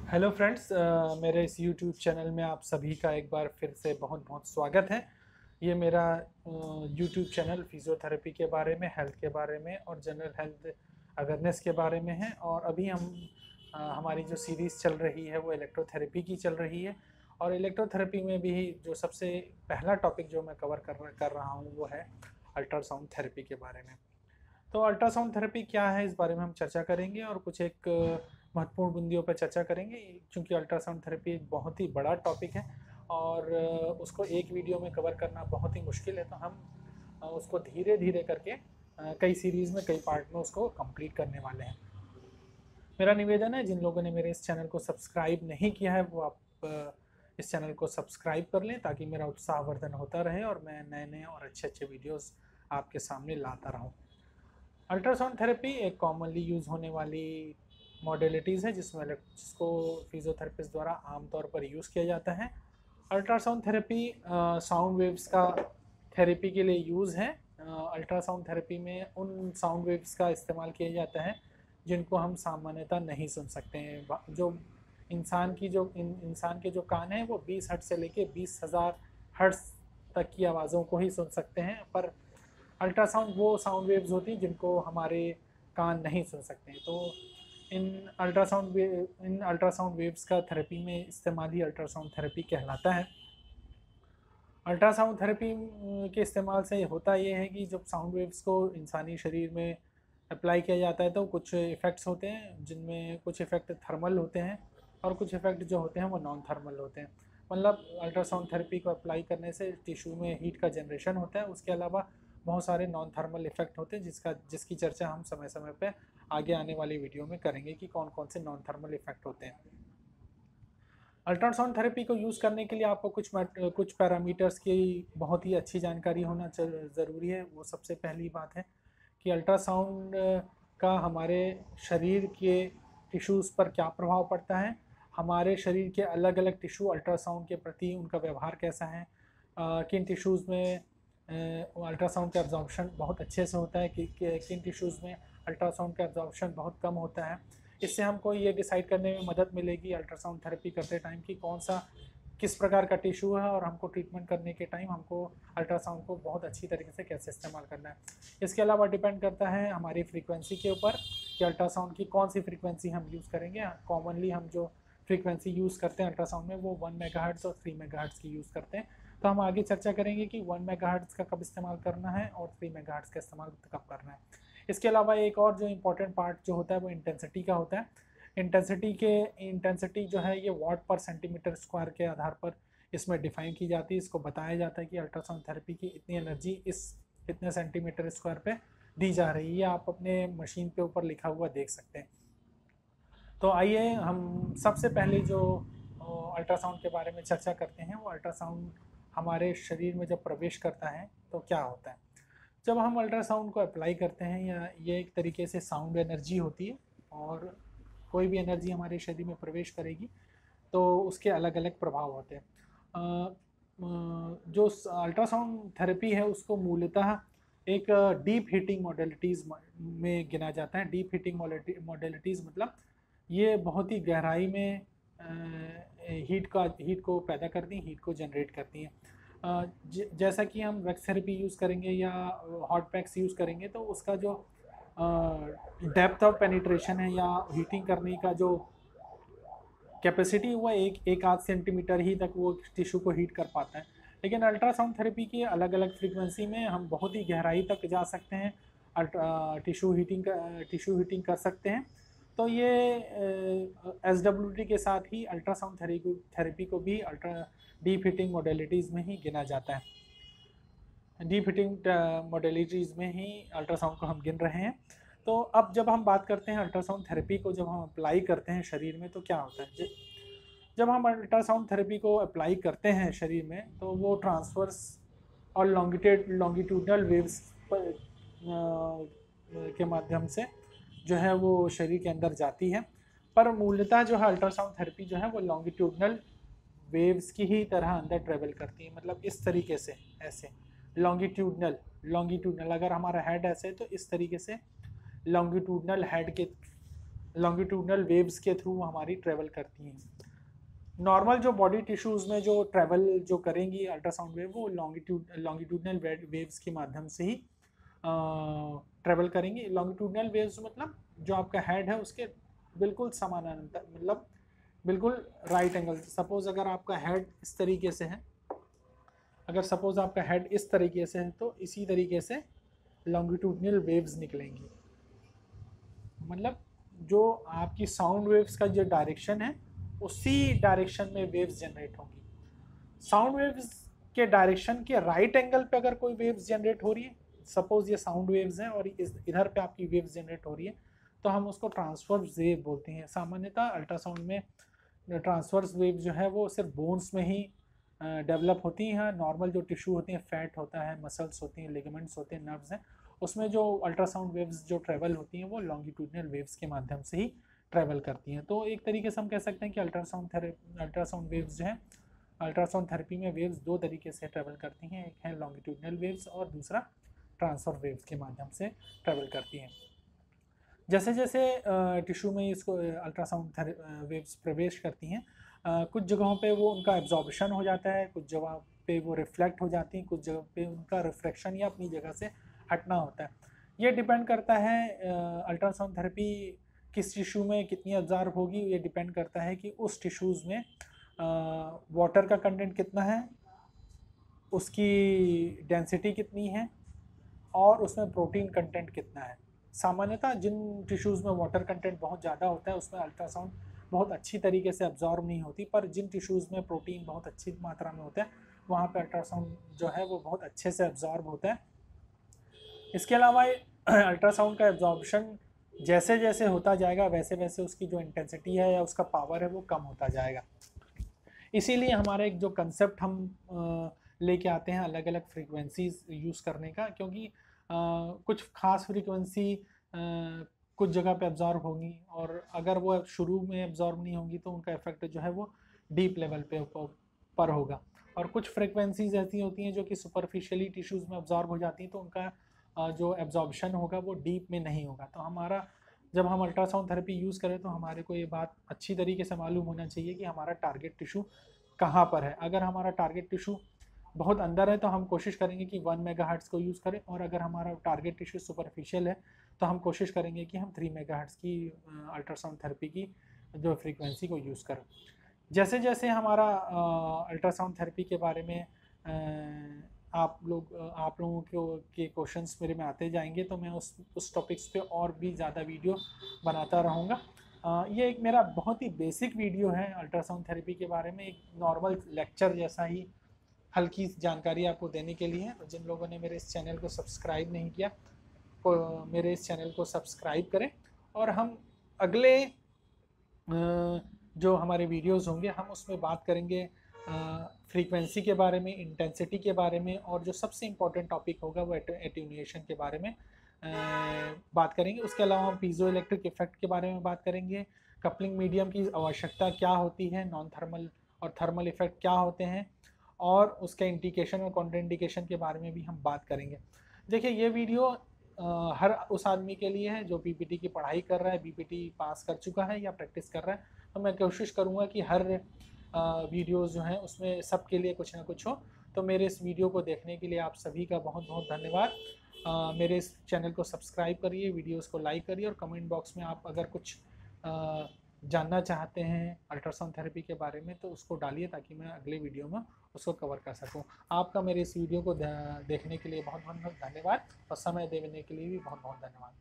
Hello friends, मेरे इस YouTube channel में आप सभी का एक बार फिर से बहुत बहुत स्वागत है। ये मेरा यूट्यूब चैनल फिज़ियोथेरेपी के बारे में, हेल्थ के बारे में और जनरल हेल्थ अवेयरनेस के बारे में है। और अभी हमारी जो सीरीज़ चल रही है वो इलेक्ट्रोथेरेपी की चल रही है। और इलेक्ट्रोथेरेपी में भी जो सबसे पहला टॉपिक जो मैं कवर कर रहा हूँ वो है अल्ट्रासाउंड थेरेपी के बारे में। तो अल्ट्रासाउंड थेरेपी क्या है, इस बारे में हम चर्चा करेंगे और कुछ एक महत्वपूर्ण बिंदुओं पर चर्चा करेंगे। क्योंकि अल्ट्रासाउंड थेरेपी एक बहुत ही बड़ा टॉपिक है और उसको एक वीडियो में कवर करना बहुत ही मुश्किल है, तो हम उसको धीरे धीरे करके कई सीरीज़ में, कई पार्ट में उसको कंप्लीट करने वाले हैं। मेरा निवेदन है, जिन लोगों ने मेरे इस चैनल को सब्सक्राइब नहीं किया है वो आप इस चैनल को सब्सक्राइब कर लें, ताकि मेरा उत्साहवर्धन होता रहे और मैं नए नए और अच्छे अच्छे वीडियोस आपके सामने लाता रहूं। अल्ट्रासाउंड थेरेपी एक कॉमनली यूज़ होने वाली मॉडलिटीज़ है जिसको फिजियोथेरेपिस्ट द्वारा आमतौर पर यूज़ किया जाता है। अल्ट्रासाउंड थेरेपी साउंड वेव्स का थेरेपी के लिए यूज़ है। अल्ट्रासाउंड थेरेपी में उन साउंड वेव्स का इस्तेमाल किया जाता है जिनको हम सामान्यतः नहीं सुन सकते हैं। जो इंसान के जो कान हैं वो 20 हर्ट्ज से लेके 20,000 हर्ट्ज तक की आवाज़ों को ही सुन सकते हैं, पर अल्ट्रासाउंड वो साउंड वेव्स होती हैं जिनको हमारे कान नहीं सुन सकते हैं। तो इन इन अल्ट्रासाउंड वेव्स का थेरेपी में इस्तेमाल ही अल्ट्रासाउंड थेरेपी कहलाता है। अल्ट्रासाउंड थेरेपी के इस्तेमाल से होता ये है कि जब साउंड वेव्स को इंसानी शरीर में अप्लाई किया जाता है तो कुछ इफ़ेक्ट्स होते हैं, जिनमें कुछ इफ़ेक्ट थर्मल होते हैं और कुछ इफ़ेक्ट जो होते हैं वो नॉन थर्मल होते हैं। मतलब अल्ट्रासाउंड थेरेपी को अप्लाई करने से टिश्यू में हीट का जनरेशन होता है। उसके अलावा बहुत सारे नॉन थर्मल इफ़ेक्ट होते हैं जिसकी चर्चा हम समय समय पर आगे आने वाली वीडियो में करेंगे कि कौन कौन से नॉन थर्मल इफ़ेक्ट होते हैं। अल्ट्रासाउंड थेरेपी को यूज़ करने के लिए आपको कुछ पैरामीटर्स की बहुत ही अच्छी जानकारी होना ज़रूरी है। वो सबसे पहली बात है कि अल्ट्रासाउंड का हमारे शरीर के टिश्यूज़ पर क्या प्रभाव पड़ता है, हमारे शरीर के अलग अलग टिश्यू अल्ट्रासाउंड के प्रति उनका व्यवहार कैसा है, किन टिश्यूज़ में अल्ट्रासाउंड का एब्जॉर्प्शन बहुत अच्छे से होता है कि किन टिश्यूज़ में अल्ट्रासाउंड का एब्जॉर्प्शन बहुत कम होता है। इससे हमको ये डिसाइड करने में मदद मिलेगी अल्ट्रासाउंड थेरेपी करते टाइम कि कौन सा किस प्रकार का टिश्यू है और हमको ट्रीटमेंट करने के टाइम हमको अल्ट्रासाउंड को बहुत अच्छी तरीके से कैसे इस्तेमाल करना है। इसके अलावा डिपेंड करता है हमारी फ्रीक्वेंसी के ऊपर कि अल्ट्रासाउंड की कौन सी फ्रीक्वेंसी हम यूज़ करेंगे। कॉमनली हम जो फ्रीक्वेंसी यूज़ करते हैं अल्ट्रासाउंड में वो 1 मेगाहर्ट्ज़ और 3 मेगाहर्ट्ज़ की यूज़ करते हैं। तो हम आगे चर्चा करेंगे कि 1 मेगाहर्ट्ज़ का कब इस्तेमाल करना है और 3 मेगाहर्ट्ज़ का इस्तेमाल कब करना है। इसके अलावा एक और जो इम्पोर्टेंट पार्ट जो होता है वो इंटेंसिटी का होता है। इंटेंसिटी जो है ये वाट पर सेंटीमीटर स्क्वायर के आधार पर इसमें डिफाइन की जाती है। इसको बताया जाता है कि अल्ट्रासाउंड थेरेपी की इतनी एनर्जी इस इतने सेंटीमीटर स्क्वायर पे दी जा रही है। आप अपने मशीन के ऊपर लिखा हुआ देख सकते हैं। तो आइए हम सबसे पहले जो अल्ट्रासाउंड के बारे में चर्चा करते हैं, वो अल्ट्रासाउंड हमारे शरीर में जब प्रवेश करता है तो क्या होता है। जब हम अल्ट्रासाउंड को अप्लाई करते हैं, या ये एक तरीके से साउंड एनर्जी होती है, और कोई भी एनर्जी हमारे शरीर में प्रवेश करेगी तो उसके अलग अलग प्रभाव होते हैं। जो अल्ट्रासाउंड थेरेपी है उसको मूलतः एक डीप हीटिंग मॉडलिटीज़ में गिना जाता है। डीप हीटिंग मॉडलिटीज़ मतलब ये बहुत ही गहराई में हीट को पैदा करती हैं, हीट को जनरेट करती हैं। जैसा कि हम वैक्स थेरेपी यूज़ करेंगे या हॉट पैक्स यूज़ करेंगे तो उसका जो डेप्थ ऑफ पेनिट्रेशन है या हीटिंग करने का जो कैपेसिटी वो एक आध सेंटीमीटर ही तक वो टिश्यू को हीट कर पाता है। लेकिन अल्ट्रासाउंड थेरेपी की अलग अलग फ्रीक्वेंसी में हम बहुत ही गहराई तक जा सकते हैं, टिश्यू हीटिंग कर सकते हैं। तो ये SWT के साथ ही अल्ट्रासाउंड थेरेपी को भी डीप हीटिंग मॉडलिटीज़ में ही गिना जाता है। डीप हीटिंग मॉडलिटीज़ में ही अल्ट्रासाउंड को हम गिन रहे हैं। तो अब जब हम बात करते हैं अल्ट्रासाउंड थेरेपी को जब हम अप्लाई करते हैं शरीर में तो क्या होता है। जब हम अल्ट्रासाउंड थेरेपी को अप्लाई करते हैं शरीर में तो वो ट्रांसवर्स और लॉन्गिट्यूडनल वेव्स के माध्यम से जो है वो शरीर के अंदर जाती है। पर मूलतः जो है अल्ट्रासाउंड थेरेपी जो है वो लॉन्गिट्यूडनल वेव्स की ही तरह अंदर ट्रेवल करती है। मतलब इस तरीके से, ऐसे लॉन्गिट्यूडनल अगर हमारा हेड ऐसे तो इस तरीके से लॉन्गिट्यूडनल हेड के लॉन्गिट्यूडनल वेव्स के थ्रू हमारी ट्रेवल करती हैं। नॉर्मल जो बॉडी टिश्यूज़ में जो ट्रेवल जो करेंगी अल्ट्रासाउंड वेव, वो लॉन्गिट्यूडनल वेव्स के माध्यम से ही ट्रेवल करेंगी। लॉन्गिट्यूडनल वेव्स मतलब जो आपका हेड है उसके बिल्कुल समानांतर, मतलब बिल्कुल राइट एंगल। सपोज अगर आपका हेड इस तरीके से है, अगर सपोज आपका हेड इस तरीके से है, तो इसी तरीके से लॉन्गिट्यूडनल वेव्स निकलेंगी। मतलब जो आपकी साउंड वेव्स का जो डायरेक्शन है, उसी डायरेक्शन में वेव्स जनरेट होंगी। साउंड वेव्स के डायरेक्शन के राइट एंगल पे अगर कोई वेव्स जनरेट हो रही है, सपोज ये साउंड वेव्स हैं और इधर पे आपकी वेव्स जनरेट हो रही है, तो हम उसको ट्रांसवर्स वेव बोलते हैं। सामान्यतः अल्ट्रासाउंड में ट्रांसवर्स वेव जो है वो सिर्फ बोन्स में ही डेवलप होती हैं। नॉर्मल जो टिश्यू होती हैं, फैट होता है, मसल्स होती हैं, लिगामेंट्स होते हैं, नर्व्स हैं, उसमें जो अल्ट्रासाउंड वेव्स जो ट्रेवल होती हैं वो लॉन्गिट्यूडनल वेव्स के माध्यम से ही ट्रेवल करती हैं। तो एक तरीके से हम कह सकते हैं कि अल्ट्रासाउंड वेव्स जो है, अल्ट्रासाउंड थेरेपी में वेव्स दो तरीके से ट्रेवल करती हैं। एक है लॉन्गिट्यूडनल वेव्स और दूसरा ट्रांसफर वेव्स के माध्यम से ट्रेवल करती हैं। जैसे जैसे टिश्यू में इसको अल्ट्रासाउंड वेव्स प्रवेश करती हैं, कुछ जगहों पे वो उनका एब्जॉर्प्शन हो जाता है, कुछ जगह पे वो रिफ्लेक्ट हो जाती हैं, कुछ जगह पे उनका रिफ्रैक्शन या अपनी जगह से हटना होता है। ये डिपेंड करता है अल्ट्रासाउंड थेरेपी किस टिश्यू में कितनी ऑब्जर्व होगी। ये डिपेंड करता है कि उस टिश्यूज़ में वाटर का कंटेंट कितना है, उसकी डेंसिटी कितनी है और उसमें प्रोटीन कंटेंट कितना है। सामान्यतः जिन टिश्यूज़ में वाटर कंटेंट बहुत ज़्यादा होता है उसमें अल्ट्रासाउंड बहुत अच्छी तरीके से अब्जॉर्ब नहीं होती, पर जिन टिश्यूज़ में प्रोटीन बहुत अच्छी मात्रा में होता है वहाँ पे अल्ट्रासाउंड जो है वो बहुत अच्छे से अब्जॉर्ब होता है। इसके अलावा अल्ट्रासाउंड का एब्जॉर्प्शन जैसे जैसे होता जाएगा वैसे वैसे उसकी जो इंटेंसिटी है या उसका पावर है वो कम होता जाएगा। इसीलिए हमारा एक जो कंसेप्ट हम लेके आते हैं अलग अलग फ्रीक्वेंसीज यूज़ करने का, क्योंकि कुछ खास फ्रीक्वेंसी कुछ जगह पे एब्जॉर्ब होंगी और अगर वो शुरू में एब्जॉर्ब नहीं होंगी तो उनका इफेक्ट जो है वो डीप लेवल पर होगा। और कुछ फ्रीक्वेंसीज ऐसी होती हैं जो कि सुपरफिशियली टिश्यूज़ में एब्जॉर्ब हो जाती हैं, तो उनका जो एब्जॉर्प्शन होगा वो डीप में नहीं होगा। तो हमारा जब हम अल्ट्रासाउंड थेरेपी यूज़ करें तो हमारे को ये बात अच्छी तरीके से मालूम होना चाहिए कि हमारा टारगेट टिश्यू कहाँ पर है। अगर हमारा टारगेट टिश्यू बहुत अंदर है तो हम कोशिश करेंगे कि 1 मेगाहर्ट्ज़ को यूज़ करें, और अगर हमारा टारगेट टिश्यू सुपरफिशियल है तो हम कोशिश करेंगे कि हम 3 मेगाहर्ट्ज़ की अल्ट्रासाउंड थेरेपी की जो फ्रीक्वेंसी को यूज़ करें। जैसे जैसे हमारा अल्ट्रासाउंड थेरेपी के बारे में आप लोगों के क्वेश्चंस मेरे में आते जाएंगे तो मैं उस टॉपिक्स पे और भी ज़्यादा वीडियो बनाता रहूँगा। ये एक मेरा बहुत ही बेसिक वीडियो है अल्ट्रासाउंड थेरेपी के बारे में, एक नॉर्मल लेक्चर जैसा ही हल्की जानकारी आपको देने के लिए है। जिन लोगों ने मेरे इस चैनल को सब्सक्राइब नहीं किया, मेरे इस चैनल को सब्सक्राइब करें, और हम अगले जो हमारे वीडियोस होंगे हम उसमें बात करेंगे फ्रीक्वेंसी के बारे में, इंटेंसिटी के बारे में, और जो सबसे इम्पोर्टेंट टॉपिक होगा वो एटेन्यूएशन के बारे में बात करेंगे। उसके अलावा हम पीजो इलेक्ट्रिक इफेक्ट के बारे में बात करेंगे, कपलिंग मीडियम की आवश्यकता क्या होती है, नॉन थर्मल और थर्मल इफेक्ट क्या होते हैं, और उसके इंडिकेशन और कॉन्ट्राइंडिकेशन के बारे में भी हम बात करेंगे। देखिए ये वीडियो हर उस आदमी के लिए है जो बीपीटी की पढ़ाई कर रहा है, बीपीटी पास कर चुका है या प्रैक्टिस कर रहा है। तो मैं कोशिश करूँगा कि हर वीडियोस जो हैं उसमें सबके लिए कुछ ना कुछ हो। तो मेरे इस वीडियो को देखने के लिए आप सभी का बहुत बहुत धन्यवाद। मेरे इस चैनल को सब्सक्राइब करिए, वीडियोस को लाइक करिए, और कमेंट बॉक्स में आप अगर कुछ जानना चाहते हैं अल्ट्रासाउंड थेरेपी के बारे में तो उसको डालिए ताकि मैं अगले वीडियो में उसको कवर कर सकूं। आपका मेरे इस वीडियो को देखने के लिए बहुत बहुत धन्यवाद, और समय देने के लिए भी बहुत बहुत धन्यवाद।